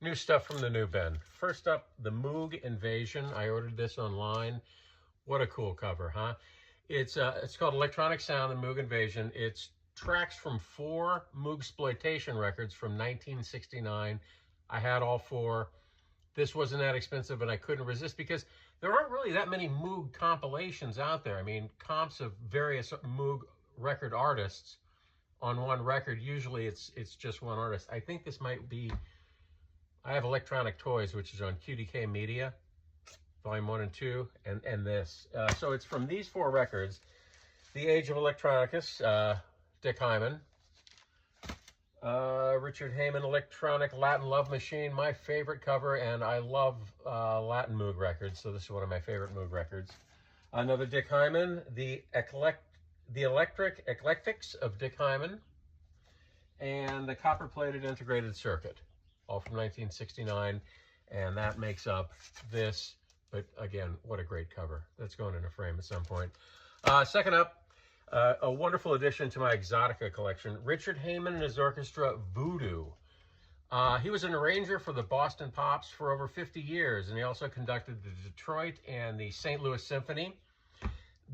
New stuff from the new bin. First up, the Moog Invasion. I ordered this online. What a cool cover, huh? It's called Electronic Sound, the Moog Invasion. It's tracks from 4 Moog exploitation records from 1969. I had all 4. This wasn't that expensive, and I couldn't resist because there aren't really that many Moog compilations out there. I mean, comps of various Moog record artists on one record. Usually it's just one artist. I think this might be, I have Electronic Toys, which is on QDK Media, Volume 1 and 2, and this. So it's from these 4 records. The Age of Electronicus, Dick Hyman. Richard Heyman, Electronic Latin Love Machine, my favorite cover, and I love Latin Moog records, so this is one of my favorite Moog records. Another Dick Hyman, the Electric Eclectics of Dick Hyman, and the Copper-Plated Integrated Circuit, all from 1969, and that makes up this. But again, what a great cover. That's going in a frame at some point. Second up, a wonderful addition to my exotica collection, Richard Heyman and his orchestra, Voodoo. He was an arranger for the Boston Pops for over 50 years, and he also conducted the Detroit and the St. Louis Symphony.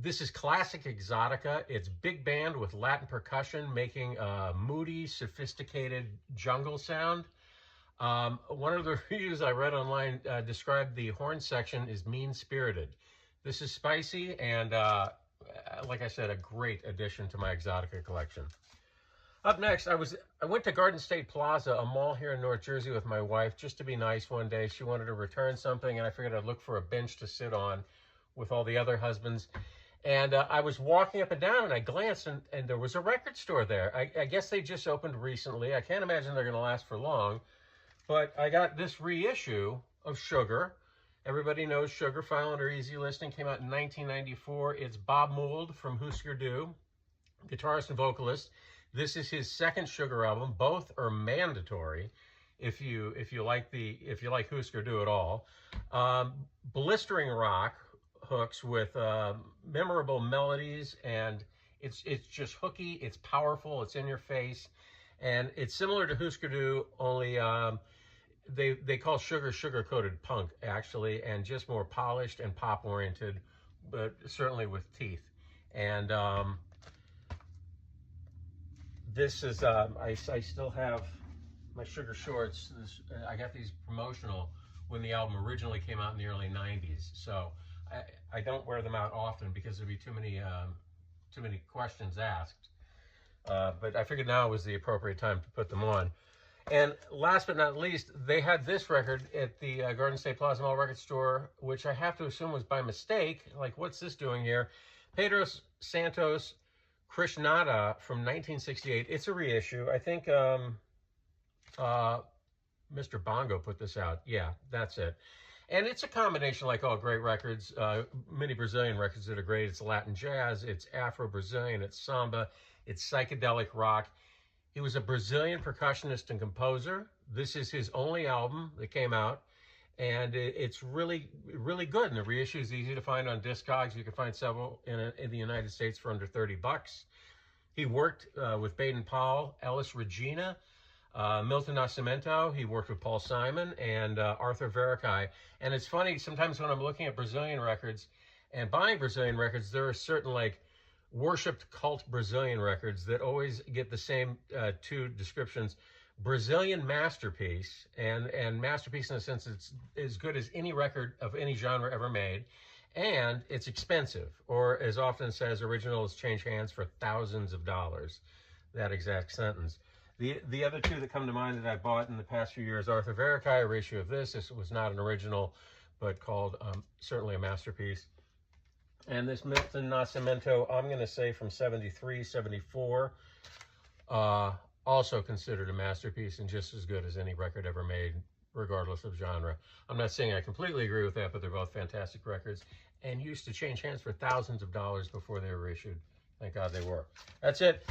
This is classic exotica. It's big band with Latin percussion, making a moody, sophisticated jungle sound. One of the reviews I read online described the horn section as mean-spirited. This is spicy and, like I said, a great addition to my exotica collection. Up next, I went to Garden State Plaza, a mall here in North Jersey, with my wife just to be nice one day. She wanted to return something, and I figured I'd look for a bench to sit on with all the other husbands. And I was walking up and down, and I glanced, and there was a record store there. I guess they just opened recently. I can't imagine they're going to last for long. But I got this reissue of Sugar. Everybody knows Sugar. File Under Easy Listening came out in 1994. It's Bob Mould from Husker Du, guitarist and vocalist. This is his second Sugar album. Both are mandatory if you like Husker Du at all. Blistering rock hooks with memorable melodies, and it's just hooky. It's powerful. It's in your face, and it's similar to Husker Du, only they call Sugar sugar-coated punk, actually, and just more polished and pop-oriented, but certainly with teeth. And this is, I still have my Sugar shorts. I got these promotional when the album originally came out in the early 90s. So I don't wear them out often because there'd be too many questions asked. But I figured now was the appropriate time to put them on. And last but not least, they had this record at the Garden State Plaza Mall record store, which I have to assume was by mistake. Like, what's this doing here? Pedro Santos Krishnada from 1968. It's a reissue. I think Mr. Bongo put this out. Yeah, that's it. And it's a combination, like all great records, many Brazilian records that are great. It's Latin jazz, it's Afro-Brazilian, it's samba, it's psychedelic rock. He was a Brazilian percussionist and composer. This is his only album that came out, and it's really, really good. And the reissue is easy to find on Discogs. You can find several in the United States for under $30. He worked with Baden Powell, Ellis Regina, Milton Nascimento. He worked with Paul Simon and Arthur Verocai. And it's funny, sometimes when I'm looking at Brazilian records and buying Brazilian records, there are certain, like, worshipped cult Brazilian records that always get the same 2 descriptions: Brazilian masterpiece, and masterpiece in the sense it's as good as any record of any genre ever made, and it's expensive, or as often says, originals change hands for thousands of dollars. That exact sentence. The other 2 that come to mind that I bought in the past few years, Arthur Verocai, a reissue of this. This was not an original, but called certainly a masterpiece. And this Milton Nascimento, I'm going to say from 73, 74, also considered a masterpiece and just as good as any record ever made, regardless of genre. I'm not saying I completely agree with that, but they're both fantastic records and used to change hands for thousands of dollars before they were issued. Thank God they were. That's it.